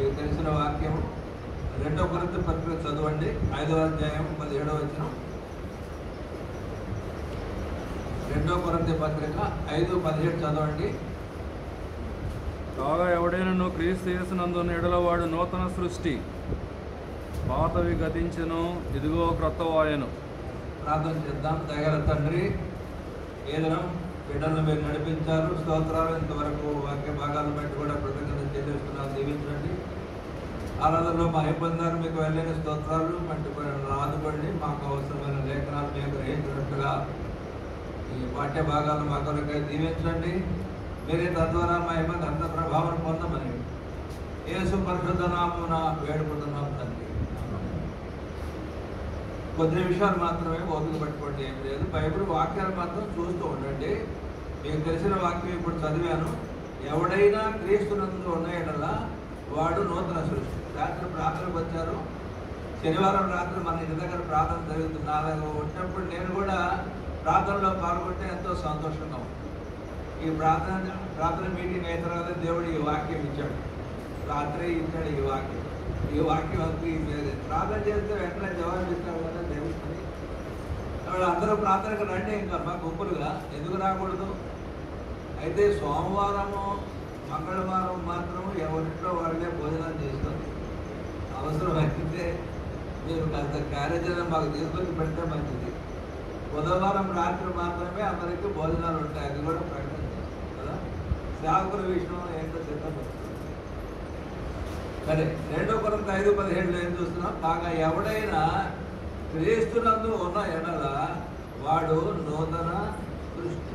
మీకు తెలిసిన వాక్యం 2 కొరింథీ పత్రిక చదవండి, 5వ అధ్యాయం 17వ వచనం. 2 కొరింథీ పత్రిక 5:17 చదవండి. కాగా ఎవడైనా క్రీస్తు యేసునందున్న ఎడల వాడు నూతన సృష్టి, పాతవి గతించెను, ఇదిగో క్రొత్తవాయెను. ప్రార్థన చేద్దాం. దయగల తండ్రి, ఏదైనా బిడ్డలను మీరు నడిపించారు, స్తోత్రాలు. ఇంతవరకు వాక్య భాగాలను బట్టి కూడా కృతజ్ఞత చెల్లిస్తున్నాను. దీవించండి. ఆరాధనలో మా ఇబ్బందులు మీకు వెళ్ళని స్తోత్రాలు పట్టుకొని ఆదుకోండి. మాకు అవసరమైన లేఖనాలు మేము గ్రహించినట్టుగా ఈ పాఠ్య భాగాలు మా కొరకై దీవించండి. మీరే తద్వారా మా ఇబ్బంది అంత ప్రభావం పొందమని యేసు పరిశుద్ధ నామమున వేడుకుంటున్నాం తండ్రి. కొద్ది నిమిషాలు మాత్రమే ఓపిక పట్టుకోండి, ఏం లేదు. బైబిల్ వాక్యాలు మాత్రం చూస్తూ ఉండండి. మీకు తెలిసిన వాక్యం ఇప్పుడు చదివాను. ఎవడైనా క్రీస్తునందు ఉన్న ఎడల వాడు నూతన సృష్టి. రాత్రి ప్రార్థనకు వచ్చారు. శనివారం రాత్రి మన ఇంటి దగ్గర ప్రార్థన జరుగుతుంది. అలాగే ఉన్నప్పుడు నేను కూడా ప్రార్థనలో పాల్గొంటే ఎంతో సంతోషంగా ఉంది. ఈ ప్రార్థన మీటింగ్ అయిన తర్వాత దేవుడు ఈ వాక్యం ఇచ్చాడు. రాత్రి ఇచ్చాడు ఈ వాక్యం. ఈ వాక్యం ప్రార్థన చేస్తే వెంటనే జవాబు ఇస్తాడు కదా దేవుడిని. వాళ్ళు అందరూ ప్రార్థనకు రండి, ఇంకా మా గుంపులుగా ఎందుకు రాకూడదు? అయితే సోమవారము మంగళవారం మాత్రం ఎవరింట్లో వాళ్ళే భోజనాలు చేస్తుంది. అవసరం అయితే మీరు కాస్త క్యారేజీలను మాకు తీసుకొని పెడితే మంచిది. బుధవారం రాత్రి మాత్రమే అందరికీ భోజనాలు ఉంటాయి. అది కూడా ప్రకటన చేస్తుంది కదా. సేవకుల విషయం ఏంటో సిద్ధపడుతుంది. సరే, 2 కొరింథీ 5:17 ఏం చూస్తున్నాం? బాగా ఎవడైనా క్రీస్తునందు ఉన్న ఎడల వాడు నూతన సృష్టి.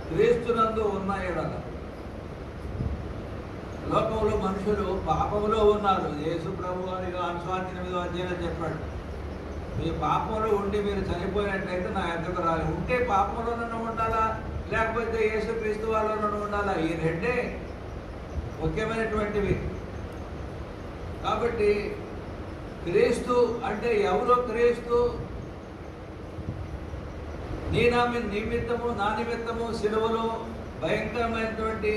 క్రీస్తునందు ఉన్న ఎడల. లోకంలో మనుషులు పాపంలో ఉన్నారు. యేసు ప్రభు అని అనుస్వార్థ 8వ అధ్యాయంలో చెప్పాడు, మీ పాపంలో ఉండి మీరు చనిపోయినట్లయితే నా ఎద్దకు రాలి. ఉంటే పాపంలోనూ ఉండాలా, లేకపోతే యేసు క్రీస్తు వాళ్ళలోనూ ఉండాలా? ఈ రెండే ముఖ్యమైనటువంటివి. కాబట్టి క్రీస్తు అంటే ఎవరో క్రీస్తు నీ నిమిత్తము నా నిమిత్తము సిలువలో భయంకరమైనటువంటి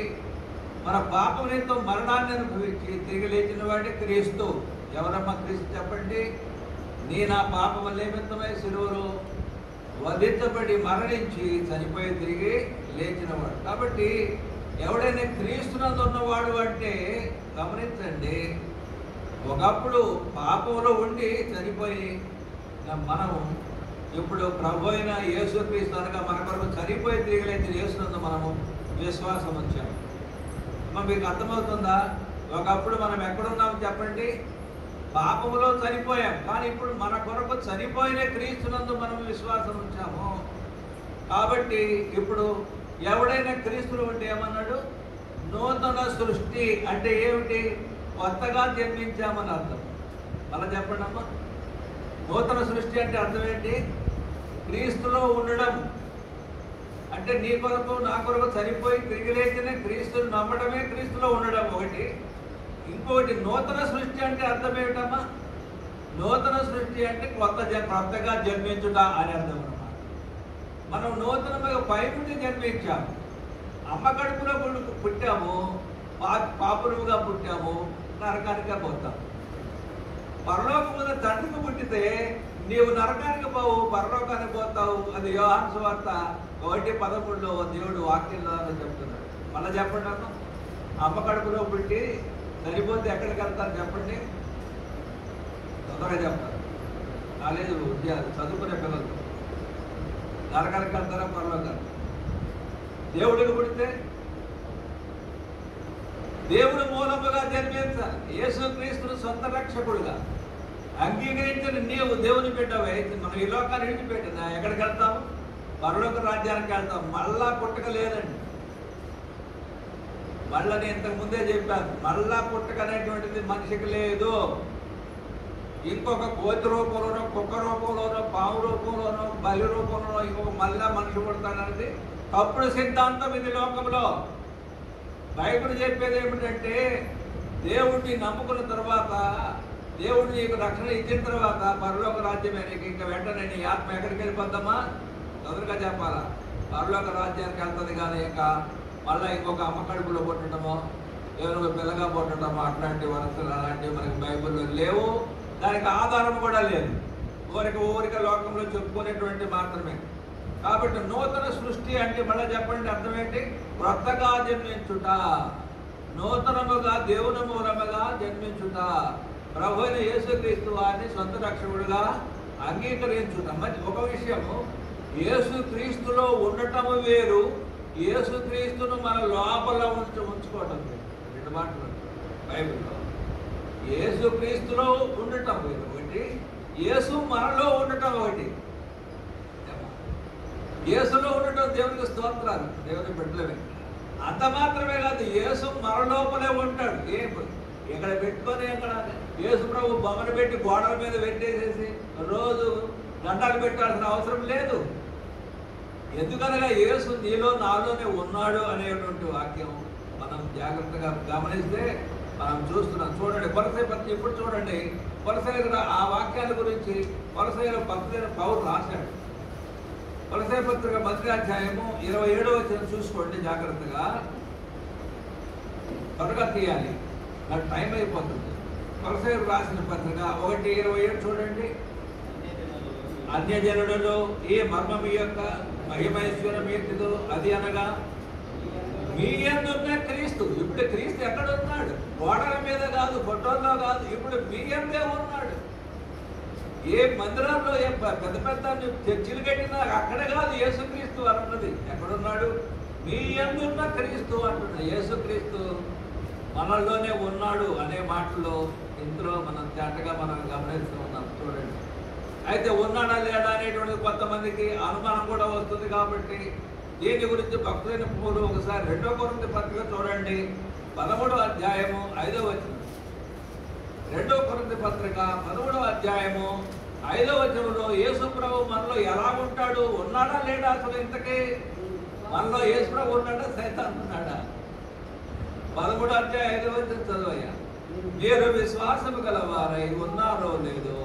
మన పాపం నిమిత్తం మరణాన్ని అనుభవించి తిరిగి లేచిన వాడే క్రీస్తు. ఎవరమ్మా క్రీస్తు చెప్పండి? నీ నా పాపం నిమిత్తమై సిలువలో వధించబడి మరణించి చనిపోయి తిరిగి లేచినవాడు. కాబట్టి ఎవడైనా క్రీస్తునందు ఉన్నవాడు అంటే గమనించండి, ఒకప్పుడు పాపంలో ఉండి చనిపోయి మనము ఇప్పుడు ప్రభు అయిన యేసు క్రీస్తు అనగా మన కొరకు చనిపోయి తిరిగి లేచిన యేసునందు మనము విశ్వాసం వచ్చాము. మీకు అర్థమవుతుందా? ఒకప్పుడు మనం ఎక్కడున్నాము చెప్పండి? పాపంలో చనిపోయాం. కానీ ఇప్పుడు మన కొరకు చనిపోయిన క్రీస్తునందు మనం విశ్వాసం ఉంచాము. కాబట్టి ఇప్పుడు ఎవడైనా క్రీస్తులు ఉంటే ఏమన్నాడు? నూతన సృష్టి అంటే ఏమిటి? కొత్తగా జన్మించామని అర్థం. అలా చెప్పండి అమ్మా. నూతన సృష్టి అంటే అర్థం ఏంటి? క్రీస్తులో ఉండడం అంటే నీ కొరకు నా కొరకు చనిపోయి తిరిగి లేచిన క్రీస్తుని నమ్మడమే క్రీస్తులో ఉండడం ఒకటి. ఇంకొకటి నూతన సృష్టి అంటే అర్థం ఏమిటమ్మా? నూతన సృష్టి అంటే కొత్తగా జన్మించుట అని అర్థం అన్నమాట. మనం నూతనంగా పై నుండి జన్మించాము. అమ్మ కడుపులో పుట్టాము, పాపులుగా పుట్టాము, నరకానికే పోతాము. పరలోకమున తండ్రికి పుట్టితే నీవు నరకానికి పోవు, పరలోకానికి పోతావు. అది యోహాను సువార్త 1:13 దేవుడు వాక్యంలో చెప్తున్నాడు. మళ్ళీ చెప్పండి అన్న. అమ్మ కడుపులో పుట్టి చనిపోతే ఎక్కడికి వెళ్తారు చెప్పండి? తొందరగా చెప్తారు. కాలేజీ ఉద్యోగాలు చదువుకునే పిల్లలు నరకానికి వెళ్తారా, పరలోకానికి? దేవుడికి పుడితే దేవుడు మూలముగా జన్మించాలి. యేసుక్రీస్తును సొంత రక్షకుడుగా అంగీకరించిన నీవు దేవుని బిడ్డవే. మనం ఈ లోకాన్ని విడిచిపెట్టినా ఎక్కడికి వెళ్తాము? పరలోక రాజ్యానికి వెళ్తాం. మళ్ళా పుట్టక లేదండి. మళ్ళా నేను ఇంతకు ముందే చెప్పాను, మళ్ళా పుట్టక అనేటువంటిది మనిషికి లేదు. ఇంకొక కోతి రూపంలోనో, కుక్క రూపంలోనో, పాము రూపంలోనో, బలి రూపంలోనో ఇంకొక మళ్ళా మనిషి పుడతాడనేది తప్పుడు సిద్ధాంతం ఇది లోకంలో. బైబిల్ చెప్పేది ఏమిటంటే, దేవుడిని నమ్ముకున్న తర్వాత, దేవుడు నీకు రక్షణ ఇచ్చిన తర్వాత పరలోక రాజ్యమే నీకు. ఇంకా వెంటనే నీ ఆత్మ ఎక్కడికి వెళ్ళిపోద్దామా? తొందరగా చెప్పాలా? పరలోక రాజ్యానికి వెళ్తుంది. కానీ ఇంకా మళ్ళీ ఇంకొక అమ్మ కడుపులో పుట్టడమో, ఎవరు పిల్లగా పుట్టడం అట్లాంటి వరసలు అలాంటివి మనకి బైబిల్లో లేవు. దానికి ఆధారం కూడా లేదు. ఊరిక లోకంలో చెప్పుకునేటువంటి మాత్రమే. కాబట్టి నూతన సృష్టి అంటే మళ్ళీ చెప్పండి అర్థం ఏంటి? క్రొత్తగా జన్మించుట, నూతనముగా దేవుని మూలముగా జన్మించుట, ప్రభు అయిన యేసుక్రీస్తు వారిని సొంత రక్షకుడుగా అంగీకరించుట. మరి ఒక విషయము, యేసుక్రీస్తులో ఉండటము వేరు, యేసుక్రీస్తును మన లోపల ఉంచుకోవటం వేరు. రెండు మాటలు బైబిల్లో. యేసుక్రీస్తులో ఉండటం వేరు ఒకటి, యేసు మనలో ఉండటం ఒకటి. యేసులో ఉండటం దేవునికి స్తోత్రాలు, దేవుని బిడ్డలమే. అంత మాత్రమే కాదు, యేసు మన లోపలే ఉంటాడు. ఇక్కడ పెట్టుకొని అక్కడ యేసు ప్రభు బొమ్మను పెట్టి గోడల మీద పెట్టేసేసి రోజు దండాలు పెట్టాల్సిన అవసరం లేదు. ఎందుకనగా యేసు నీలో నాలోనే ఉన్నాడు అనేటువంటి వాక్యం మనం జాగ్రత్తగా గమనిస్తే మనం చూస్తున్నాం. చూడండి కొలసై పత్రిక, ఇప్పుడు చూడండి కొలసైలో ఆ వాక్యాల గురించి కొలసైలో పత్రిక పౌలు రాశాడు. కొలసై పత్రిక 10వ అధ్యాయము 27వ వచనం చూసుకోండి జాగ్రత్తగా, త్వరగా తీయాలి, నాకు టైం అయిపోతుంది. కొలసై రాసిన పత్రిక 1:27 చూడండి. అన్యజనులలో ఏ మర్మము యొక్క మహిమైశ్వర్యం ఏంటిదో అది అనగా మీ యందున్న క్రీస్తు. ఇప్పుడు క్రీస్తు ఎక్కడ ఉన్నాడు? గోడల మీద కాదు, ఫోటోల్లో కాదు, ఇప్పుడు మీ యందే ఉన్నాడు. ఏ మందిరాల్లో ఏ పెద్ద పెద్ద చర్చిలు కట్టినా అక్కడ కాదు యేసుక్రీస్తు అన్నది. ఎక్కడున్నాడు? మీ యందున్న క్రీస్తు అంటున్నాడు. యేసుక్రీస్తు మనల్లోనే ఉన్నాడు అనే మాటలో ఇందులో మనం తేటగా మనం గమనిస్తూ ఉన్నాం. చూడండి, అయితే ఉన్నాడా లేడా అనేటువంటిది కొంతమందికి అనుమానం కూడా వస్తుంది. కాబట్టి దీని గురించి భక్తులైన పౌలు ఒకసారి 2వ కొరింథీ పత్రిక చూడండి, 13వ అధ్యాయము 5వ వచనం. 2వ కొరింథీ పత్రిక 13వ అధ్యాయము 5వ వచనంలో యేసు ప్రభు మనలో ఎలా ఉంటాడు? ఉన్నాడా లేడా? అసలు ఇంతకీ మనలో యేసు ప్రభు ఉన్నాడా, సైతాన్ ఉన్నాడా? 13వ అధ్యాయం 5వ వచనం చదవయ్యా. మీరు విశ్వాసము గలవారై ఉన్నారో లేదో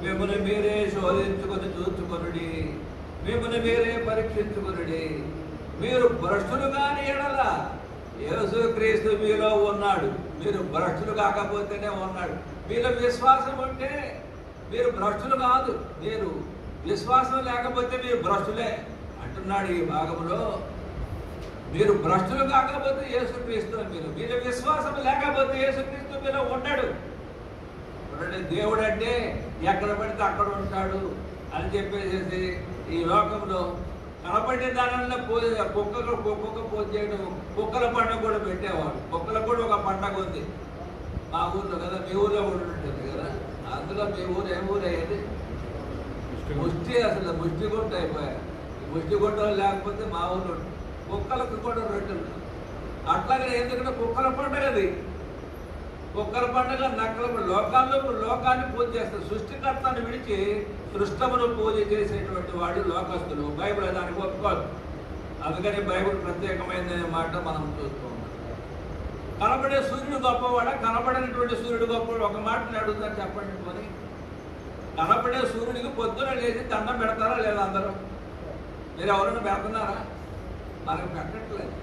మిమ్మల్ని మీరే శోధించుకొని చూచుకొనుడి, మిమ్మల్ని మీరే పరీక్షించుకొనుడి. మీరు భ్రష్టులు కాని ఎడల యేసుక్రీస్తు మీలో ఉన్నాడు. మీరు భ్రష్టులు కాకపోతేనే ఉన్నాడు. మీలో విశ్వాసం ఉంటే మీరు భ్రష్టులు కాదు. మీరు విశ్వాసం లేకపోతే మీరు భ్రష్టులే అంటున్నాడు ఈ భాగంలో. మీరు భ్రష్టులు కాకపోతే యేసుక్రీస్తు మీరు విశ్వాసం లేకపోతే యేసుక్రీస్తు మీలో ఉండడు. దేవుడు అంటే ఎక్కడ పడితే అక్కడ ఉంటాడు అని చెప్పేసి ఈ లోకంలో కనపడే దానిలో కుక్క పూజ చేయడం, కుక్కల పండుగ కూడా పెట్టేవాడు. కుక్కలకు కూడా ఒక పండగ ఉంది మా ఊర్లో కదా, మీ ఊర్లో కూడా ఉంటుంది కదా. అందులో మీ ఊరు ఏ ఊరు అయ్యేది? ముష్టి. అసలు ముష్టి గుంట అయిపోయారు. ముష్టి గుంట లేకపోతే మా ఊర్లో కుక్కలకు కూడా రొట్టెలు. అట్లాగే ఎందుకంటే కుక్కల పండుగ అది. కుక్కల పండుగ నక్కల లోకాన్ని పూజ చేస్తారు. సృష్టికర్తను విడిచి సృష్టమును పూజ చేసేటువంటి వాడు లోకస్తులు. బైబిల్ దానికి ఒప్పుకోదు. అందుకని బైబిల్ ప్రత్యేకమైనదనే మాట మనం చూస్తూ ఉన్నాం. కనబడే సూర్యుడు గొప్పవాడ, కనబడినటువంటి సూర్యుడు గొప్పవాడు? ఒక మాటని అడుగుతారు చెప్పండి. కొని కనబడే సూర్యుడికి పొద్దున లేచి దండం పెడతారా లేదా? అందరూ మీరు ఎవరైనా పెడుతున్నారా? మనకు పెట్టట్లేదు.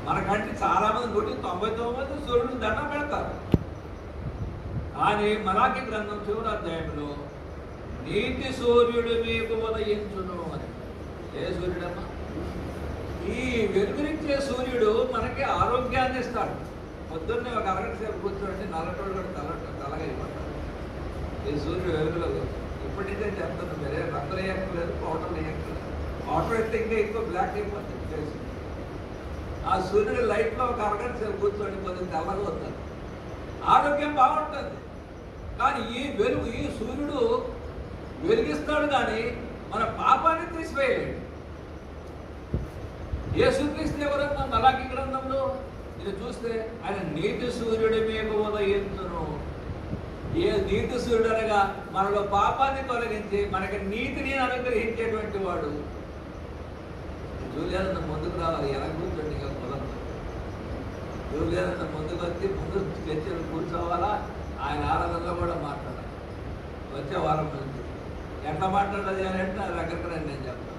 మనకంటే చాలామంది 199 సూర్యుడికి దండం పెడతారు. కానీ మలాకి గ్రంథం చివరి అధ్యాయంలో నీతి సూర్యుడు మీకు ఉదయించును అని. ఏ సూర్యుడమ్మా? ఈ వెలుగునిచ్చే సూర్యుడు మనకి ఆరోగ్యాన్ని ఇస్తాడు. పొద్దున్నే ఒక అరగంట సేపు కూర్చోండి, నల్లటోడు కూడా తలగైపోతాడు ఈ సూర్యుడు వెలుగులో. ఇప్పటి నుంచే చెప్తాను, మీరే రంగులు వేయక్కర్లేదు, పౌడర్లు వేయక్కర్లేదు. పౌడర్ అయితే ఇంకా ఎక్కువ బ్లాక్ అయిపోతుంది ఫేస్. ఆ సూర్యుడు లైట్లో ఒక అరగంట సేపు కూర్చోండి, కొద్దిగా తెల్లగా వస్తుంది, ఆరోగ్యం బాగుంటుంది. కానీ ఈ సూర్యుడు వెలిగిస్తాడు కానీ మన పాపాన్ని తీసివేయలేడు. యేసుక్రీస్తు ఎవరన్నా మలాకి గ్రంథంలో ఇది చూస్తే ఆయన నీతి సూర్యుడి మీకు ఉదయించును. ఏ నీతి సూర్యుడు అనగా మనలో పాపాన్ని తొలగించి మనకి నీతిని అనుగ్రహించేటువంటి వాడు. జూలియానంద ముందుకు రావాలి, ఎలా కూర్చోండి ఇక కుదరదు. జూలియానంద ముందుకు వచ్చి ముందు చర్చలు కూర్చోవాలా, ఆయన ఆరాధనలో కూడా మాట్లాడాలి. వచ్చే వారం నుంచి ఎట్లా మాట్లాడాలి అని అంటే నా దగ్గరకు రండి నేను చెప్తాను.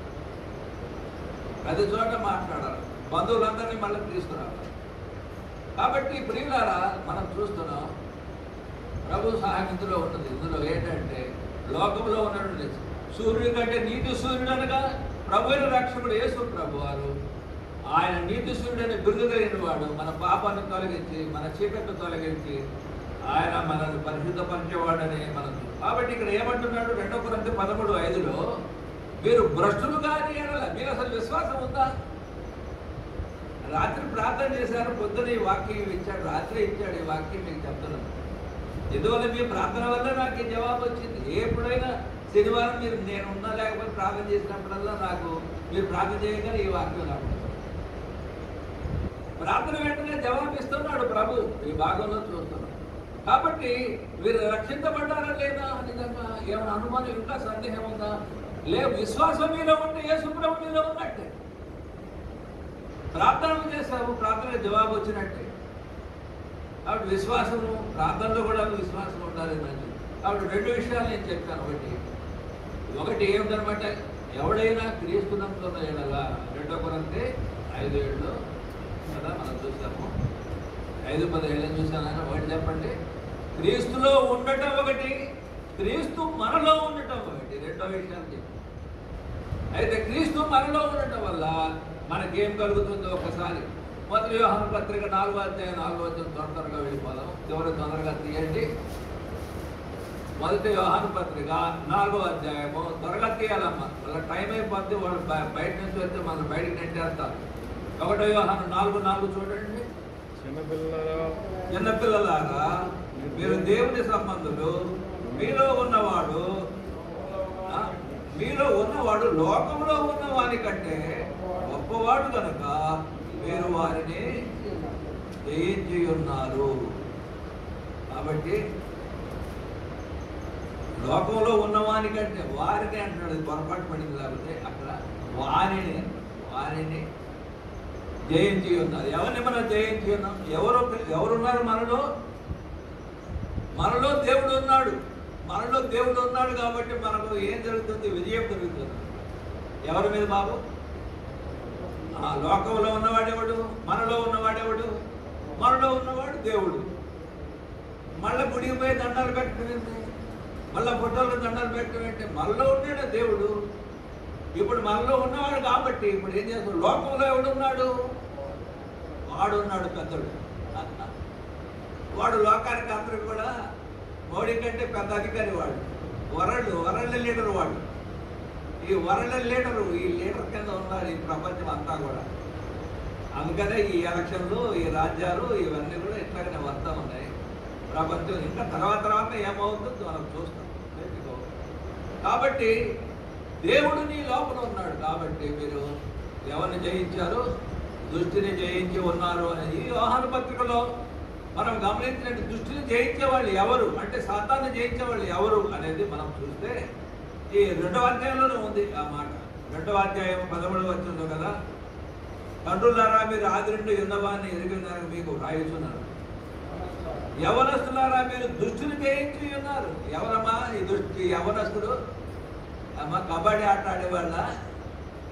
ప్రతి చోట మాట్లాడాలి, బంధువులందరినీ మళ్ళీ తీసుకురావాలి. కాబట్టి ప్రియులారా మనం చూస్తున్నాం ప్రభు సహాయం ఇందులో ఉన్నది. ఇందులో ఏంటంటే లోకంలో ఉన్నటువంటి సూర్యుడి కంటే నీతి సూర్యుడు అనగా ప్రభు అయిన రక్షకుడు యేసు ప్రభు వారు ఆయన నీతి సూర్యుడని బిరుదు కలిగిన వాడు. మన పాపాన్ని తొలగించి మన చీకట్టు తొలగించి ఆయన మనల్ని పరిశుద్ధపరిచేవాడని మనం. కాబట్టి ఇక్కడ ఏమంటున్నాడు 2 కొరింథీ 13:5లో మీరు భ్రష్టులు కానీ అనల. మీరు అసలు విశ్వాసం ఉందా? రాత్రి ప్రార్థన చేశారు, పొద్దున ఈ వాక్యం ఇచ్చాడు, రాత్రి ఇచ్చాడు ఈ వాక్యం మీకు చెప్తున్నాను. ఎందువల్ల మీ ప్రార్థన వల్ల నాకు ఈ జవాబు వచ్చింది. ఎప్పుడైనా శనివారం మీరు నేను ఉన్నా లేకపోతే ప్రార్థన చేసినప్పుడల్లా నాకు మీరు ప్రార్థన చేయగానే ఈ వాక్యం నాకు ప్రార్థన వెంటనే జవాబు ఇస్తున్నాడు ప్రభు. ఈ భాగంలో చూస్తున్నాం. కాబట్టి మీరు రక్షించబడ్డారా లేదా నిజంగా ఏమైనా అనుమానం ఇంకా సందేహం ఉందా? లేదు. విశ్వాసం మీలో ఉంటే యేసు ప్రభు మీలో ఉన్నట్టే. ప్రార్థనలు చేశాము, ప్రార్థన జవాబు వచ్చినట్టే. కాబట్టి విశ్వాసము, ప్రార్థనలో కూడా విశ్వాసం ఉండాలి మంచిది. కాబట్టి 2 విషయాలు నేను చెప్పాను. ఒకటి ఏమిటనమాట, ఎవడైనా క్రీస్తునందున్న ఎడలా 2 కొరింథీ 5:7 కదా మనం చూసాము. 5:17 చూసాను. ఒకటి చెప్పండి, క్రీస్తులో ఉండటం ఒకటి, క్రీస్తు మనలో ఉండటం ఒకటి. 2 విషయాలు చెప్పి అయితే క్రీస్తు మనలో ఉండటం వల్ల మనకేం కలుగుతుందో ఒకసారి 1 యోహాను పత్రిక 4:4 త్వరగా వెళ్ళిపోదాం. చివరి తొందరగా తీయండి. 1 యోహాను పత్రిక 4 త్వరగా తీయాలమ్మా. వాళ్ళ టైం అయిపోద్ది. వాళ్ళు బయట నుంచి వస్తే మనం బయటకు నెట్టేస్తారు. 1 యోహాను 4:4 చూడండి. చిన్నపిల్లలారా మీరు దేవుని సంబంధులు, మీలో ఉన్నవాడు లోకంలో ఉన్న వారి కంటే గొప్పవాడు కనుక మీరు వారిని జయించి ఉన్నారు. కాబట్టి లోకంలో ఉన్నవాని కంటే వారిని అంటున్నాడు. పొరపాటు పడింది లేకపోతే అక్కడ వారిని జయించి ఉన్నారు. ఎవరిని మనం జయించి ఉన్నాం? ఎవరున్నారు మనలో? మనలో దేవుడు ఉన్నాడు. మనలో దేవుడు ఉన్నాడు కాబట్టి మనకు ఏం జరుగుతుంది? విజయం జరుగుతుంది. ఎవరి మీద బాబు? లోకంలో ఉన్నవాడెవడు? మనలో ఉన్నవాడెవడు? మనలో ఉన్నవాడు దేవుడు. మళ్ళీ గుడికి పోయి దండాలు పెట్టడం, మళ్ళీ ఫోటోలకు దండాలు పెట్టడం, మనలో ఉన్నాడు దేవుడు. ఇప్పుడు మనలో ఉన్నవాడు కాబట్టి ఇప్పుడు ఏం చేస్తాడు? లోకంలో ఎవడున్నాడు? వాడున్నాడు పెద్దడు. వాడు లోకానికి అందరికి కూడా మోడీ కంటే పెద్ద అధికారి వాడు. వరల్డ్ లీడర్ వాడు. ఈ వరల్డ్ లీడరు, ఈ లీడర్ కింద ఉన్నారు ఈ ప్రపంచం అంతా కూడా. అందుకనే ఈ ఎలక్షన్లు, ఈ రాజ్యాలు ఇవన్నీ కూడా ఇట్లాగనే వస్తూ ఉన్నాయి. ప్రపంచం ఇంకా తర్వాత ఏమవుతుందో మనం చూస్తాం. కాబట్టి దేవుడు నీ లోపల ఉన్నాడు. కాబట్టి మీరు ఎవరిని జయించారు? దుష్టిని జయించి ఉన్నారు అనేది యోహాను పత్రికలో మనం గమనించినట్టు దుష్టిని జయించే వాళ్ళు ఎవరు అంటే సాతాన్ని జయించే వాళ్ళు ఎవరు అనేది మనం చూస్తే ఈ 2వ అధ్యాయంలోనే ఉంది ఆ మాట. 2వ అధ్యాయం 13 కదా, తండ్రులారా మీరు ఆది నుండి ఉన్నవాన్ని ఎరిగినారని మీకు రాయిస్తున్నారు. యవనస్తులారా మీరు దుష్టిని జయించి ఉన్నారు. ఎవరమ్మా ఈ యవనస్తుడు? అమ్మా కబడ్డీ ఆట ఆడేవాళ్ళ,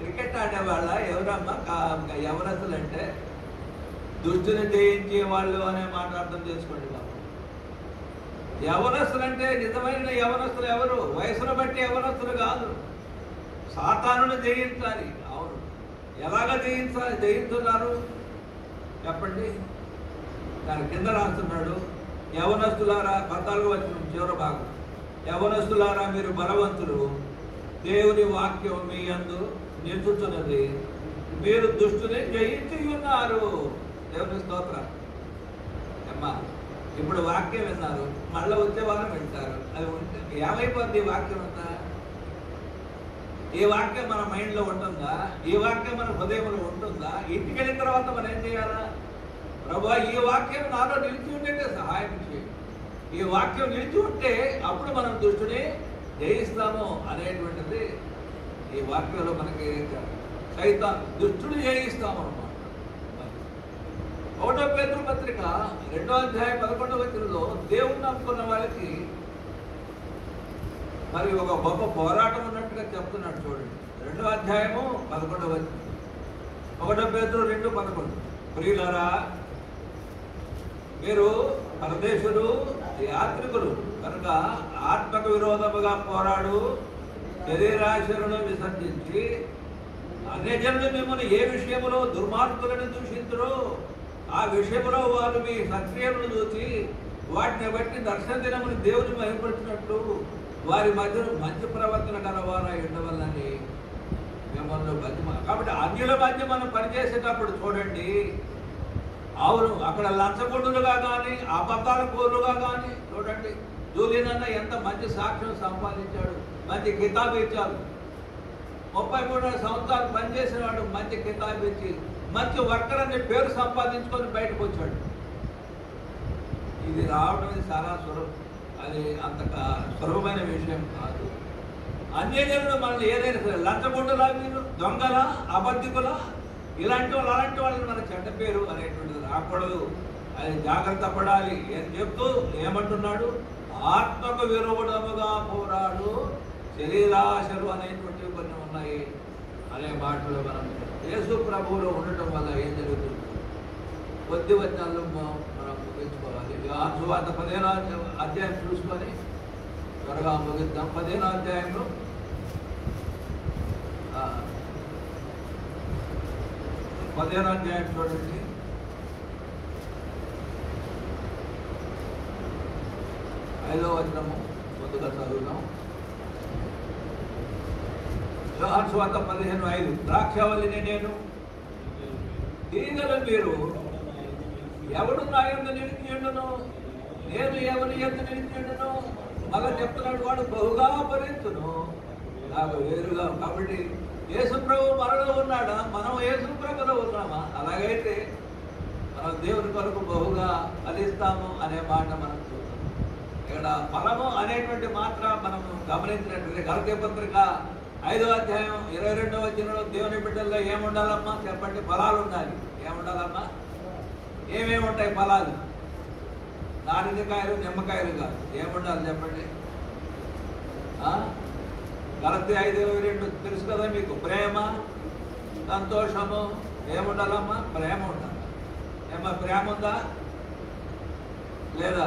క్రికెట్ ఆడేవాళ్ళ? ఎవరమ్మా యవనస్తులు అంటే? దుష్టిని జయించే వాళ్ళు అనే మాట అర్థం చేసుకోండి బాబు. యవనస్తులు అంటే నిజమైన యవనస్తులు ఎవరు? వయసును బట్టి యవనస్తులు కాదు. సాతానును జయించాలి. అవును. ఎలాగ జయిస్తున్నారు చెప్పండి. దాని కింద రాస్తున్నాడు, యవనస్తులారా 14 చివరి భాగం. యవనస్తులారా మీరు బలవంతులు, దేవుని వాక్యం మీ యందు నిలుచుతున్నది, మీరు దుష్టుని జయించి ఉన్నారు. దేవుని స్తోత్రం. అమ్మా ఇప్పుడు వాక్యం విన్నారు, మళ్ళీ వచ్చే వారం వింటారు. అది ఉంటే ఏమైపోద్ది? ఈ వాక్యం అంతా, ఈ వాక్యం మన మైండ్లో ఉంటుందా? ఈ వాక్యం మన హృదయంలో ఉంటుందా? ఇంటికి వెళ్ళిన తర్వాత మనం ఏం చేయాలా? ప్రభువా ఈ వాక్యం నాలో నిలిచి ఉంటే సహాయం చేయండి. ఈ వాక్యం నిలిచి ఉంటే అప్పుడు మనం దుష్టుని జయిస్తాము అనేటువంటిది ఈ వాక్యంలో మనకి సైతాన్ దుష్టుని జయిస్తాము అన్నమాట. 1 పేతురు పత్రిక 2వ అధ్యాయం 11 దేవుణ్ణి నమ్ముకున్న వాళ్ళకి మరి ఒక గొప్ప పోరాటం ఉన్నట్టుగా చెప్తున్నాడు. చూడండి 2వ అధ్యాయము 11 1 పేతురు 2:11 ప్రియులారా మీరు పరదేశులు, యాత్రికులు కనుక ఆత్మకు విరోధముగా పోరాడు శరీరాశలను విసర్జించి అన్యజనులు మిమ్మల్ని ఏ విషయములో దుర్మార్గులను దూషించరో ఆ విషయంలో వారు మీ సక్రియలను చూసి వాటిని బట్టి దర్శన దినమును దేవుని మహిమపరిచినట్లు వారి మధ్యలో మంచి ప్రవర్తన గలవారా ఉండవల్లని మిమ్మల్ని కాబట్టి అన్యుల మధ్య మనం పనిచేసేటప్పుడు చూడండి, అవును అక్కడ లంచగొండులుగా కానీ అబద్ధాల కోరులుగా కానీ చూడండి. జూలియన్ అన్న ఎంత మంచి సాక్ష్యం సంపాదించాడు, మంచి కితాబు ఇచ్చాడు. 33 సంవత్సరాలు పనిచేసిన వాడు మంచి కితాబు ఇచ్చి మంచి వర్కర్ అనే పేరు సంపాదించుకొని బయటకు వచ్చాడు. ఇది రావడం చాలా అది అంత సులభమైన విషయం కాదు. అన్యజనులు మనల్ని ఏదైనా సరే లంచగొండులా, మీరు దొంగల, అబద్ధికుల, ఇలాంటి వాళ్ళని మన చెడ్డ పేరు అనేటువంటిది రాకూడదు. అది జాగ్రత్త పడాలి అని చెప్తూ ఏమంటున్నాడు, ఆత్మకు విరోధముగా పోరాడు శరీరాశలు అనేటువంటివి కొన్ని ఉన్నాయి అనే మాటలు మనం యేసు ప్రభువులో ఉండటం వల్ల ఏం జరుగుతుంది? కొద్ది వచనాలు మనం ముగించుకోవాలి. సువార్త 15వ అధ్యాయం చూసుకొని త్వరగా ముగిద్దాం. 15వ అధ్యాయంలో 15వ అధ్యాయం చూడండి. ఐదవ వచనము ముందుగా చదువుదాం. యోహాను సువార్త 15:5 ద్రాక్షవల్లిని నేను, తీగలు మీరు. ఎవడు నా యందు నిలిచియుండును, నేను ఎవరి యందు నిలిచియుండును. మళ్ళా చెప్తున్నాడు, వాడు బహుగా ఫలించును, నాకు వేరుగా. కాబట్టి యేసుప్రభు మనలో ఉన్నాడా? మనం యేసుప్రభులో ఉన్నామా? అలాగైతే మనం దేవుని కొరకు బహుగా ఫలిస్తాము అనే మాట మనం చూస్తాం. ఇక్కడ ఫలము అనేటువంటి మాత్రం మనం గమనించినట్లయితే గలతీ పత్రిక 5వ అధ్యాయం 22వ వచనంలో దేవుని బిడ్డల్లో ఏముండాలమ్మా చెప్పండి? ఫలాలు ఉండాలి. ఏముండాలమ్మా? ఏమేమి ఉంటాయి ఫలాలు? నారింజకాయలు, నిమ్మకాయలు కాదు. ఏముండాలి చెప్పండి? గలతీ 5:22 తెలుసు కదా మీకు. ప్రేమ, సంతోషము. ఏముండాలమ్మా? ప్రేమ ఉండాలి. ఏమన్నా ప్రేమ ఉందా లేదా?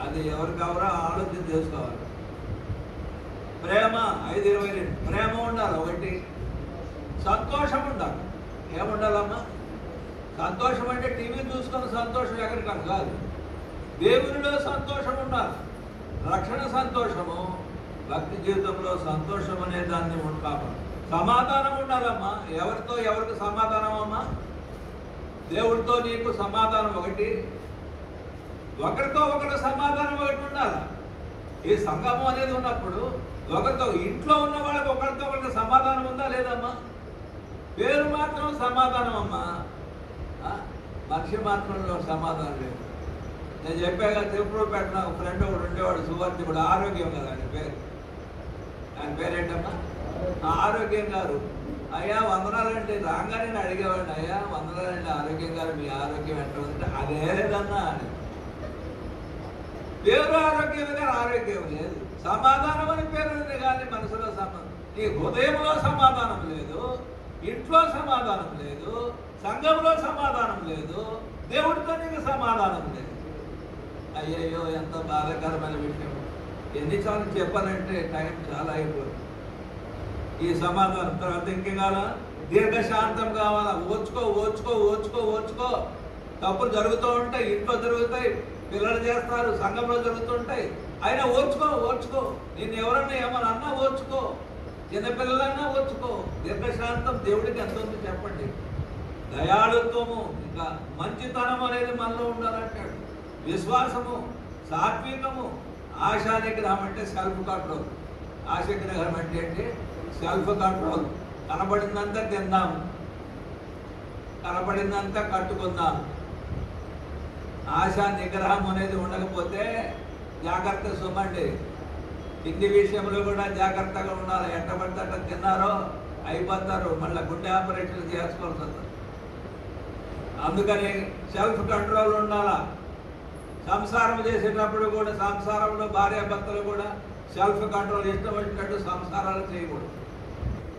అది ఎవరు కావాలో ఆలోచన చేసుకోవాలి. ప్రేమ 5:22 ప్రేమ ఉండాలి. ఒకటి సంతోషం ఉండాలి. ఏముండాలమ్మా? సంతోషం అంటే టీవీ చూసుకున్న సంతోషం ఎక్కడికని కాదు, దేవునిలో సంతోషం ఉండాలి. రక్షణ సంతోషము, భక్తి జీవితంలో సంతోషం అనే దాన్ని ఉంటాము. సమాధానం ఉండాలమ్మా. ఎవరితో ఎవరికి సమాధానం అమ్మా? దేవుడితో నీకు సమాధానం ఒకటి, ఒకరితో ఒకరు సమాధానం ఒకటి ఉండాలి. ఈ సంగమం అనేది ఉన్నప్పుడు ఒకరితో ఇంట్లో ఉన్న వాళ్ళకి ఒకరితో ఒకరికి సమాధానం ఉందా లేదమ్మా? పేరు మాత్రం సమాధానం అమ్మా, మనిషి మాత్రంలో సమాధానం లేదు. నేను చెప్పాక తిరుపతిపేట నాకు ఫ్రెండ్ ఒకడు ఉండేవాడు, సువర్తికుడు, ఆరోగ్యం కదా ఆయన పేరు. ఆయన పేరేంటమ్మా? ఆరోగ్యం గారు. అయ్యా వందనాలంటే రాగానే నేను అడిగేవాడిని, అయ్యా వందనాలంటే ఆరోగ్యం గారు మీ ఆరోగ్యం ఎట్లా ఉందంటే అదే లేదన్నా అని. పేరు ఆరోగ్యం గారు ఆరోగ్యం లేదు, సమాధానం అని పేరు ఉంది కానీ మనసులో నీ హృదయంలో సమాధానం లేదు, ఇంట్లో సమాధానం లేదు, సంఘంలో సమాధానం లేదు, దేవుడితో నీకు సమాధానం లేదు. అయ్యయ్యో ఎంత బాధాకరమైన విషయం. ఎన్నిసార్లు చెప్పాలంటే టైం చాలా అయిపోతుంది. ఈ సమాధానం తర్వాత ఇంకేం కావాలా? దీర్ఘశాంతం కావాలా? ఓచుకో ఓచుకో ఓచుకో ఓచుకో. తప్పులు జరుగుతూ ఉంటాయి, ఇంట్లో జరుగుతాయి, పిల్లలు చేస్తారు, సంఘంలో జరుగుతుంటాయి. అయినా ఓర్చుకో ఓర్చుకో. నేను ఎవరన్నా ఏమన్నా అన్నా ఓర్చుకో, చిన్నపిల్లలన్నా ఓర్చుకో. దీర్ఘశాంతం దేవుడికి ఎంత ఉంది చెప్పండి? దయాళుత్వము, ఇంకా మంచితనం అనేది మనలో ఉండాలంటాడు. విశ్వాసము, సాత్వికము, ఆశా నిగ్రహం అంటే సెల్ఫ్ కంట్రోల్. ఆశ నిగ్రహం అంటే ఏంటి? Self control. కనబడిందంతా తిందాం, కనబడిందంతా కట్టుకుందాం. ఆశా నిగ్రహం అనేది ఉండకపోతే జాగ్రత్త సుమండి. తిండి విషయంలో కూడా జాగ్రత్తగా ఉండాలి. ఎట్టబడితే అట్లా తిన్నారో అయిపోతారు, మళ్ళీ గుండె ఆపరేషన్ చేసుకోవాల్సి వస్తుంది. అందుకని సెల్ఫ్ కంట్రోల్ ఉండాలా. సంసారం చేసేటప్పుడు కూడా సంసారంలో భార్యాభర్తలు కూడా సెల్ఫ్ కంట్రోల్, ఇష్టం వచ్చినట్టు సంసారాలు చేయకూడదు.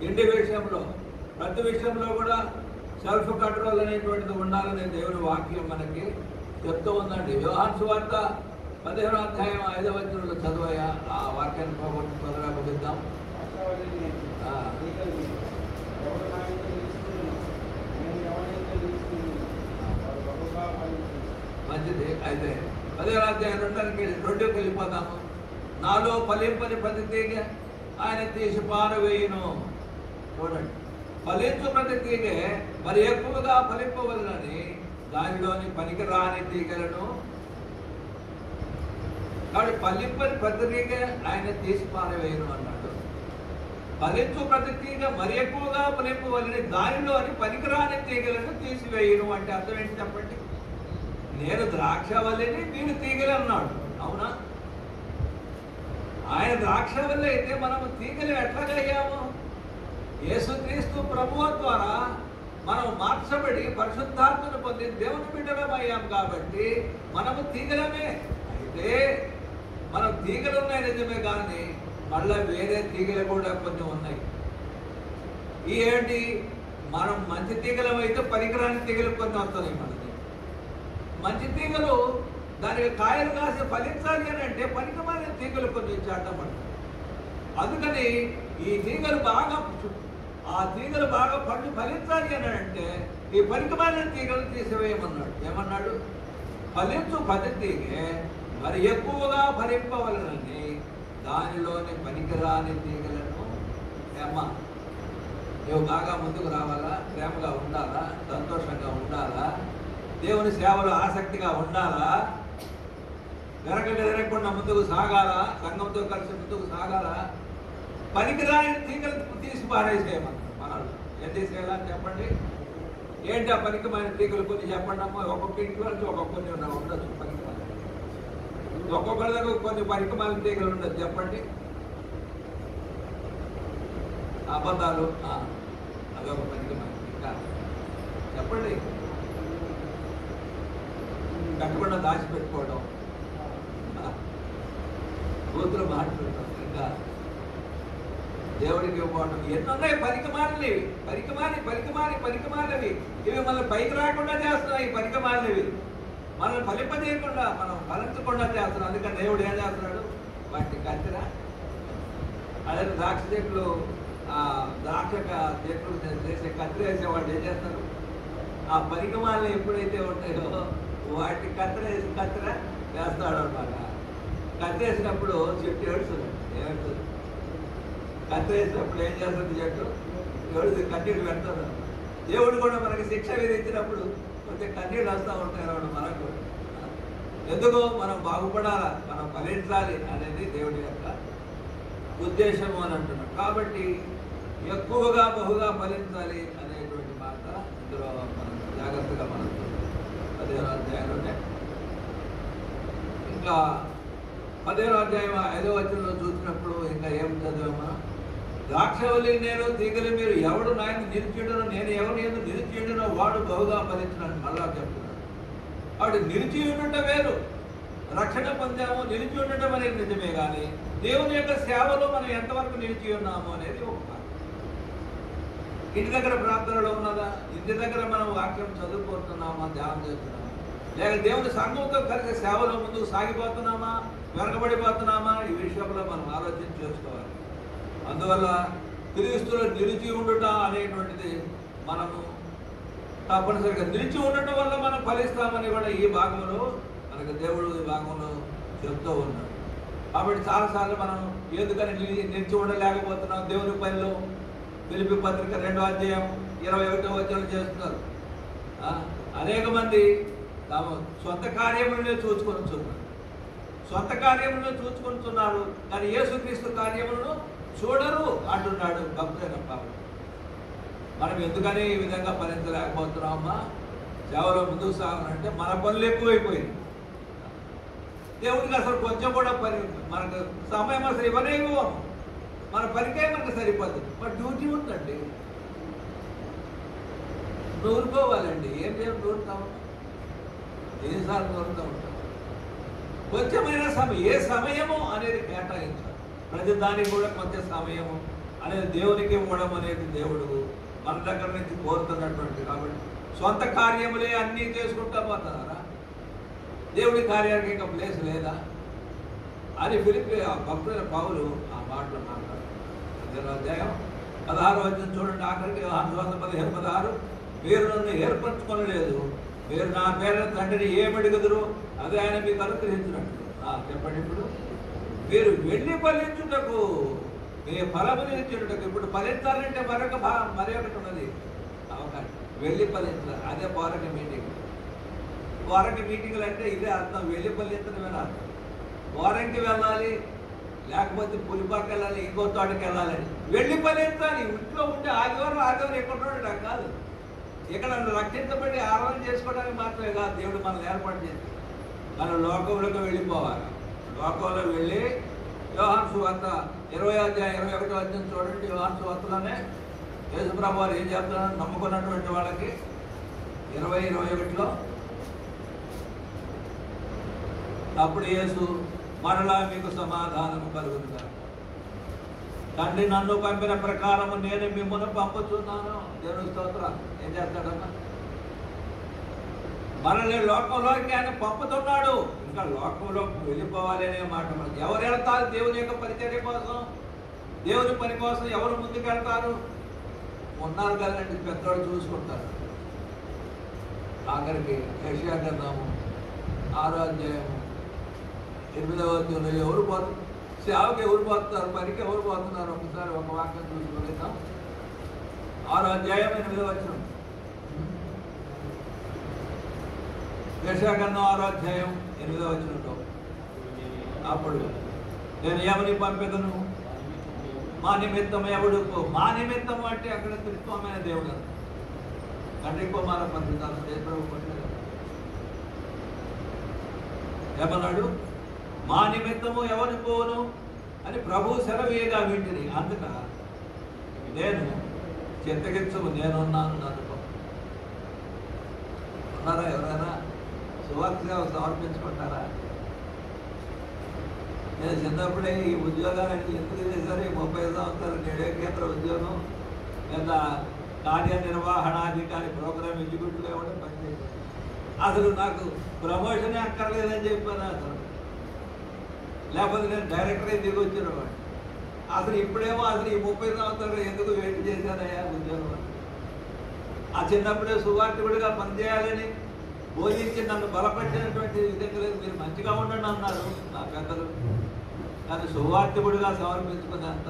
ఇంటి విషయంలో ప్రతి విషయంలో కూడా సెల్ఫ్ కంట్రోల్ అనేటువంటిది ఉండాలని దేవుని వాక్యం మనకి చెప్తూ ఉందండి. యోహాను సువార్త 15వ అధ్యాయం 5వ వచనంలో చదవయ్యా. ఆ వాక్యాన్ని త్వరగా ముగిద్దాం. మంచిది. అయితే 10వ అధ్యాయం 2కి వెళ్ళిపోతాము. నాలో ఫలింపని ప్రతి తీగ ఆయన తీసి పారవేయును. చూడండి, ఫలించు ప్రతి తీగ మరి ఎక్కువగా ఫలింపవలనని దానిలోని పనికిరాని తీగలను, కాబట్టి ఫలింపని ప్రతి తీగ ఆయన తీసి పారవేయును అన్నాడు. ఫలించు ప్రతి తీగ మరి ఎక్కువగా ఫలింపవలని దానిలోని పనికిరాని తీగలను తీసివేయును అంటే అర్థం ఏంటి చెప్పండి? నేను ద్రాక్షవల్లిని, మీరు తీగలు అన్నాడు. అవునా? ఆయన ద్రాక్షవల్లి అయితే మనము తీగలు ఎట్లాగయ్యాము? యేసుక్రీస్తు ప్రభువు ద్వారా మనం మార్చబడి పరిశుద్ధాత్మను పొంది దేవుని బిడ్డలం అయ్యాం కాబట్టి మనము తీగలమే. అయితే మనం తీగలు ఉన్నాయి నిజమే, కానీ మళ్ళీ వేరే తీగలు కూడా కొన్ని ఉన్నాయి. ఈ ఏంటి? మనం మంచి తీగలం అయితే పనికిరాని తీగలు కొన్ని వస్తున్నాయి. మనకి మంచి తీగలు దానికి కాయలు కాసి ఫలించాలి అని అంటే పనికిమాలిన తీగలు కొన్ని చాటమంటారు. అందుకని ఈ తీగలు బాగా పండు ఫలించాలి అని అంటే ఈ పనికిమాలిన తీగలు తీసివేయమన్నాడు. ఏమన్నాడు? ఫలించు ప్రతి తీగే మరి ఎక్కువగా ఫలింపవలనని దానిలోని పనికిరాని తీగలను. అమ్మా, నువ్వు బాగా ముందుకు రావాలా, ప్రేమగా ఉండాలా, సంతోషంగా ఉండాలా, దేవుని సేవలో ఆసక్తిగా ఉండాలా, వెనకకుండా ముందుకు సాగాల, సంఘంతో కలిసి ముందుకు సాగాల, పనికిరాని తీగలు తీసి పారేసేయమన్నారు. మనల్ని ఏం తీసేయాలని చెప్పండి? ఏంటి ఆ పనికిమైన తీగలు కొన్ని చెప్పండి అమ్మా. ఒక్కొక్క ఇంటి నుంచి ఒక్కొక్కరిని ఉండొచ్చు పనికిమాలి, ఒక్కొక్కరి దగ్గర కొన్ని పనికిమాలిన తీగలు ఉండదు. చెప్పండి. అబద్ధాలు, అదొక పనికిమాలి. ఇంకా చెప్పండి. కట్టకుండా దాచిపెట్టుకోవడం, కూతురు మాట్లాడటం, ఇంకా దేవుడికి ఇవ్వడం, ఎన్నున్నాయి పనికిమాలినవి. ఇవి మనల్ని పైకి రాకుండా చేస్తున్నాయి. పనికిమాలినవి మనల్ని ఫలింపజేయకుండా, మనం ఫలించకుండా చేస్తున్నాం. అందుకని దేవుడు ఏం చేస్తున్నాడు? వాటిని కత్తిర. అదే ద్రాక్ష చెట్లు, ద్రాక్ష చెట్లు చేసే కత్తిర వేసేవాళ్ళు ఏం చేస్తారు? ఆ పనికిమాలిన ఎప్పుడైతే ఉంటాయో వాటిని కత్తిర వేస్తాడు అన్నమాట. కత్తిరేసినప్పుడు చెట్టు ఏడుస్తుంది. ఏడుస్తుంది. కత్తిరేసినప్పుడు ఏం చేస్తుంది? చెట్టు ఏడుస్తుంది, కన్నీళ్ళు పెడతాడు. దేవుడు కూడా మనకి శిక్ష విధించినప్పుడు కొంచెం కన్నీళ్ళు వస్తూ ఉంటాయి అన్నమాట మనకు. ఎందుకో మనం బాగుపడాలా, మనం ఫలించాలి అనేది దేవుడి యొక్క ఉద్దేశము అని అంటున్నాడు. కాబట్టి ఎక్కువగా బహుగా ఫలించాలి అనేటువంటి మాట ఇందులో మనం జాగ్రత్తగా మనం 15వ అధ్యాయంలోనే, ఇంకా 15వ అధ్యాయం 5వ వచనంలో చూసినప్పుడు ఇంకా ఏం చదివామా? ద్రాక్షవల్లి నేను, తీగలు మీరు. ఎవడు నాయన నిలిచియుండునో, నేను ఎవరు ఎందుకు నిలిచియుండునో వాడు బహుగా ఫలించినాను మళ్ళా చెప్తున్నాడు. వాడు నిలిచి ఉండటం వేరు, రక్షణ పొందాము, నిలిచి ఉండటం అనేది నిజమే, కానీ దేవుని యొక్క సేవలో మనం ఎంతవరకు నిలిచి ఉన్నాము అనేది ఒక మాట. ఇంటి దగ్గర ప్రార్థనలో ఉన్నదా? ఇంటి దగ్గర మనం వాక్యం చదువుకుంటున్నామా, ధ్యానం చేస్తున్నామా, లేక దేవుని సంఘంతో కలిసి సేవలో ముందుకు సాగిపోతున్నామా, వెనకబడిపోతున్నామా? ఈ విషయంలో మనం ఆలోచన చేసుకోవాలి. అందువల్ల క్రీస్తులో నిలిచి ఉండుట అనేటువంటిది మనము తప్పనిసరిగా నిలిచి ఉండటం వల్ల మనం ఫలిస్తామని కూడా ఈ భాగంలో మనకు దేవుడు ఈ భాగంలో చెప్తూ ఉన్నాడు. కాబట్టి చాలాసార్లు మనం ఎందుకని నిలిచి ఉండలేకపోతున్నాం దేవుని పనిలో? ఫిలిప్పీ పత్రిక 2వ అధ్యాయం 21వ వచనం చేస్తున్నారు. అనేక మంది తాము సొంత కార్యములనే చూచుకొనిచున్నారు, కానీ యేసుక్రీస్తు కార్యములను చూడరు అంటున్నాడు భక్తుడైన పౌలు. మనం ఎందుకని ఈ విధంగా ఫలించలేకపోతున్నామా? సేవలో ముందుకు సాగాలంటే మన పనులు ఎక్కువైపోయింది. దేవుడికి అసలు కొంచెం కూడా పని, మనకు సమయం అసలు ఇవ్వనే ఇవ్వము. మన పనికే మనకు సరిపోదు. మరి డ్యూటీ ఉందండి, నూరుకోవాలండి. ఏం నూరుతాము? ఎన్నిసార్లు నూరుతూ ఉంటాం? కొంచెమైనా సమయం, ఏ సమయము అనేది కేటాయించాలి. ప్రతి దానికి కూడా కొంచెం సమయము అనేది దేవునికి ఇవ్వడం అనేది దేవుడు మన దగ్గర నుంచి కోరుతున్నటువంటి. కాబట్టి సొంత కార్యములే అన్నీ చేసుకుంటా పోతున్నారా? దేవుడి కార్యానికి ఇంకా ప్లేస్ లేదా అని ఫిలిప్పి ఆ భక్తుల పౌలు ఆ మాటలు మాట్లాడుతున్నారు. అధ్యాయం 16 వచ్చిన చూడండి, ఆఖరికి యోహాను సువార్త 15:16, మీరు నన్ను ఏర్పరచుకొనలేదు, మీరు నా పేరున తండ్రిని ఏమడుగుదురు అదే ఆయన మీకు అనుగ్రహించినట్లు. చెప్పండి, ఇప్పుడు మీరు వెళ్ళి ఫలించుటకు, మీ ఫలముని ఇచ్చుటకు. ఇప్పుడు ఫలించాలంటే మరి ఒకటి ఉన్నది అవకాశం, వెళ్ళి ఫలించాలి. అదే పౌరక మీటింగ్. పౌరక మీటింగ్లు అంటే ఇదే అర్థం, వెళ్ళి ఫలించడమే అర్థం. వారంకి వెళ్ళాలి, లేకపోతే పులిపాకి వెళ్ళాలి, ఇంకో తోటకి వెళ్ళాలని. వెళ్ళి ఫలించాలి. ఇంట్లో ఉంటే ఆదివారం ఎక్కడ నాకు కాదు, ఇక్కడ రక్షించబడి ఆరాధన చేసుకోవడానికి మాత్రమే కాదు దేవుడు మనల్ని ఏర్పాటు చేసి మనం లోకంలోకి వెళ్ళిపోవాలి. లోకంలో వెళ్ళి యోహాను సువార్త 20:21 చూడండి. యోహాను సువార్తలోనే యేసుప్రభు వారు ఏం చెప్తున్నారు నమ్ముకున్నటువంటి వాళ్ళకి 20:21లో, అప్పుడు యేసు మరలా మీకు సమాధానము కలుగునుగా, తండ్రి నన్ను పంపిన ప్రకారము నేను మిమ్మల్ని పంపుతున్నాను. దేవుని స్తోత్రం. ఏం చేస్తాడమ్మా? మనల్ని లోకంలోకి ఆయన పంపుతున్నాడు. ఇంకా లోకంలోకి వెళ్ళిపోవాలి అనే మాట. ఎవరు వెళ్తారు దేవుని యొక్క పరిచర్య కోసం, దేవుని పని కోసం? ఎవరు ముందుకు వెళ్తారు? ఉన్నారు కదండి, పెద్దవాళ్ళు చూసుకుంటారు. ఆఖరికి యెషయా గ్రంథము 6:8 ఎవరు పోతారు? సేవకి ఎవరు పోతున్నారు? పనికి ఎవరు పోతున్నారు? ఒకసారి ఒక వాక్యం చూసుకుంటాం. 6:8 యెషయా గ్రంథం 6:8 అప్పుడు నేను ఎవరిని పంపెదను, మా నిమిత్తం ఎవడు? మా నిమిత్తం అంటే అక్కడ త్రిత్వమైన దేవుడు అంటే ఎక్కువ మన పంపిస్తాను. ఏమన్నాడు? మా నిమిత్తము ఎవరు పోను అని ప్రభు సెలవేగా వింటిని. అందుక నేను చింతగించము, నేనున్నాను, నన్ను ఉన్నారా? ఎవరైనా సువార్తగా సమర్పించుకుంటారా? నేను చిన్నప్పుడే ఈ ఉద్యోగానికి ఎందుకు చేశారు? 30 సంవత్సరాలు నేడే కేంద్ర ఉద్యోగం లేదా కార్యనిర్వహణాధికారి ప్రోగ్రామ్ ఎగ్జిక్యూటివ్ ఇవ్వడం పనిచేశాను. అసలు నాకు ప్రమోషనే అక్కర్లేదని చెప్పాను. అసలు లేకపోతే నేను డైరెక్టరే దిగి వచ్చిన వాడు. అసలు ఇప్పుడేమో అసలు ఈ 30 సంవత్సరాలు ఎందుకు వెయిట్ చేశానయ్యా ఉద్యోగం? ఆ చిన్నప్పుడే సువార్తికుడిగా పనిచేయాలని బోధించి నన్ను బలపరిచినటువంటి విధంగా మీరు మంచిగా ఉండండి అన్నారు నా పెద్దలు. కానీ సువార్తికుడిగా సమర్పించుకునేంత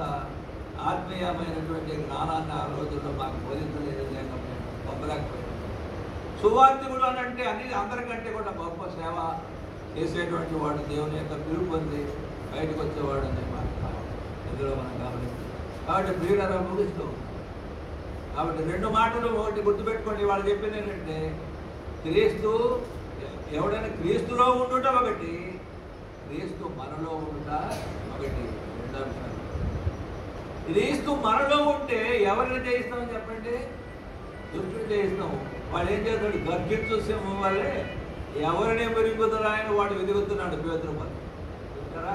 ఆత్మీయమైనటువంటి జ్ఞానాన్ని ఆ రోజుల్లో మాకు బోధించలేదు, లేకపోయినా పొందలేకపోయినా. సువార్తికుడు అని అంటే అందరికంటే కూడా గొప్ప సేవ చేసేటువంటి వాడు, దేవుని యొక్క పిలుపు పొంది బయటకు వచ్చేవాడు అనే మాట ఇందులో మనం గమనిస్తాం. కాబట్టి ప్రియులారా ముగిస్తూ, కాబట్టి 2 మాటలు ఒకటి గుర్తుపెట్టుకోండి. వాళ్ళు చెప్పింది ఏంటంటే క్రీస్తు, ఎవడైనా క్రీస్తులో ఉండుట ఒకటి, క్రీస్తు మనలో ఉండుట ఒకటి. 2 అంశాలు. క్రీస్తు మనలో ఉంటే ఎవరిని జయిస్తామని చెప్పండి? దుష్టుని జయిస్తాం. వాడు ఏం చేస్తాడు? గర్జించు సింహం వల్లే ఎవరిని మెరుగుతారా ఆయన వాడు వెతుకుతున్నాడు. పేతురు పని చూస్తారా?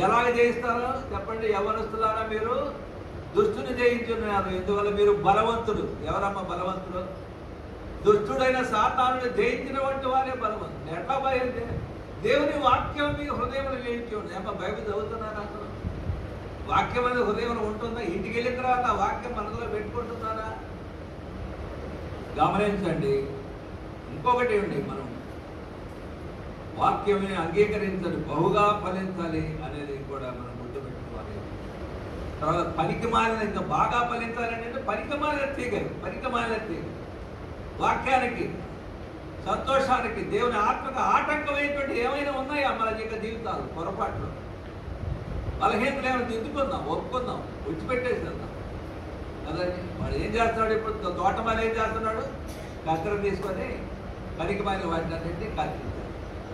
ఎలాగ జయిస్తారో చెప్పండి? యవనస్తులారా మీరు దుష్టుని జయించున్నారు, ఎందువల్ల మీరు బలవంతుడు. ఎవరమ్మా బలవంతుడు? దుష్టుడైన సాతానుని జయించిన వంటి వారే బలవంతుడు. ఎట్లా బయలుదే? దేవుని వాక్యం మీ హృదయంలో జయించి ఉంది. అమ్మ బైబిల్ చదువుతున్నారా? అసలు వాక్యం అనేది హృదయంలో ఉంటుందా? ఇంటికి వెళ్ళిన తర్వాత ఆ వాక్యం మనసులో పెట్టుకుంటున్నారా? గమనించండి. ఇంకొకటి ఉంది, మనం వాక్యాన్ని అంగీకరించాలి, బహుగా ఫలించాలి అనేది కూడా మనం గుర్తుపెట్టుకోవాలి. తర్వాత పనికి మాలిన ఇంకా బాగా ఫలించాలి అంటే పనికి మాలిన తీగలు వాక్యానికి, సంతోషానికి, దేవుని ఆత్మకు ఆటంకమైనటువంటి ఏమైనా ఉన్నాయా మన యొక్క జీవితాలు? పొరపాట్లు, బలహీనతలు ఏమైనా దిద్దుకుందాం, ఒప్పుకుందాం, విడిచిపెట్టేసేద్దాం కదండి. వాడు ఏం చేస్తున్నాడు? ఇప్పుడు తోటమాలి ఏం చేస్తున్నాడు? కత్తెర తీసుకొని పనికిమాలిన వాటిని అన్నింటినీ కత్తిరించాడు.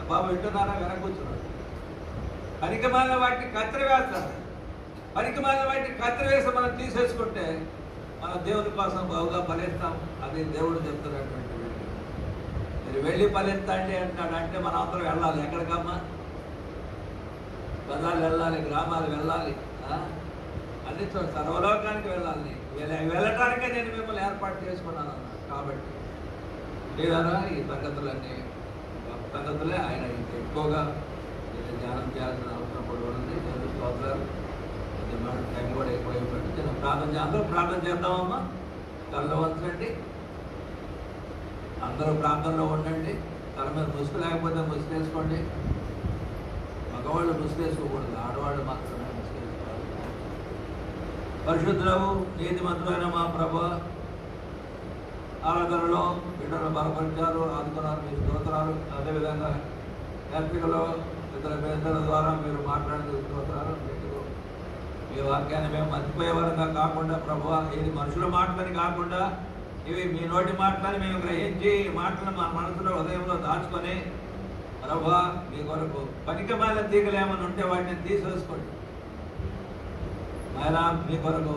బాబు వింటున్నారా? వెనక కూర్చున్నాడు. పనికిమాలిన వాటిని కత్తెర వేస్తాడు. పనికిమాలిన వాటిని కత్తెర వేసి మనం తీసేసుకుంటే మనం దేవుని కోసం బాగుగా ఫలిస్తాం. అది దేవుడు చెప్తున్నటువంటి మీరు వెళ్ళి ఫలించండి అంటాడు. అంటే మనం అందరం వెళ్ళాలి. ఎక్కడికమ్మా? పదాలు వెళ్ళాలి, గ్రామాలు వెళ్ళాలి, అన్ని సర్వలోకానికి వెళ్ళాలి. వెళ్ళటానికే నేను మిమ్మల్ని ఏర్పాటు చేసుకున్నాను అన్నాడు. కాబట్టి లేదా ఈ సంగతులన్నీ సంగతులే ఆయన ఇంకా ఎక్కువగా ధ్యానం చేయాల్సిన అవసరం కూడా ఉంది. స్తోత్రాలు. టైం కూడా ఎక్కువైపోయింది. చిన్న ప్రార్థన అందరూ ప్రార్థన చేద్దామమ్మా. కళ్ళు వంచండి, అందరూ ప్రార్థనలో ఉండండి. తల మీద ముసుగు లేకపోతే ముసుగేసుకోండి. మగవాళ్ళు ముసుగేసుకోకూడదు, ఆడవాళ్ళు మాత్రమే ముసుగేసుకోవాలి. పరిశుద్ధులవు నీతిమంతులైన మా ప్రభు, ఆరాధనలో బిడ్డలు బలపరిచారు, ఆదుకున్నారు, మీ స్తోత్రాలు. అదేవిధంగా యాత్రికలో ఇతర పెద్దల ద్వారా మీరు మాట్లాడిన స్తోత్రాలు. మీ వాక్యాన్ని మేము మర్చిపోయే వరంగా కాకుండా ప్రభు, ఇది మనుషుల మాటలని కాకుండా ఇవి మీ నోటి మాటలని మేము గ్రహించి ఈ మాటలను మా మనసులో హృదయంలో దాచుకొని ప్రభు మీ కొరకు పనికిమాలిన తీగలు ఏమైనా ఉంటే వాటిని తీసేసుకోండి. ఆయన మీ కొరకు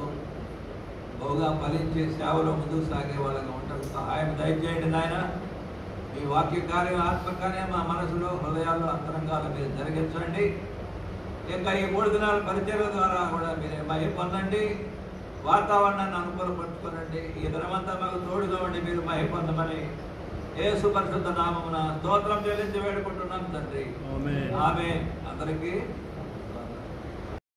బహుగా ఫలించి సేవలో ముందుకు సాగే వాళ్ళగా ఉంటారు. సహాయం దయచేయండి నాయన. మీ వాక్య కార్యం ఆత్మకార్యం మా మనసులో హృదయాల్లో అంతరంగాలు మీరు జరిగించండి. ఇంకా ఈ 3 దినాల పరిచర్య ద్వారా కూడా మీరే మహిమ పొందండి. వాతావరణాన్ని అనుకూలపరుచుకోనండి. ఈ దినమంతా మాకు తోడుగా ఉండి మీరు మహిమ పొందమని యేసు పరిశుద్ధ నామమున స్తోత్రం చెల్లించి వేడుకుంటున్నాం తండ్రి. ఆమేన్. అందరికీ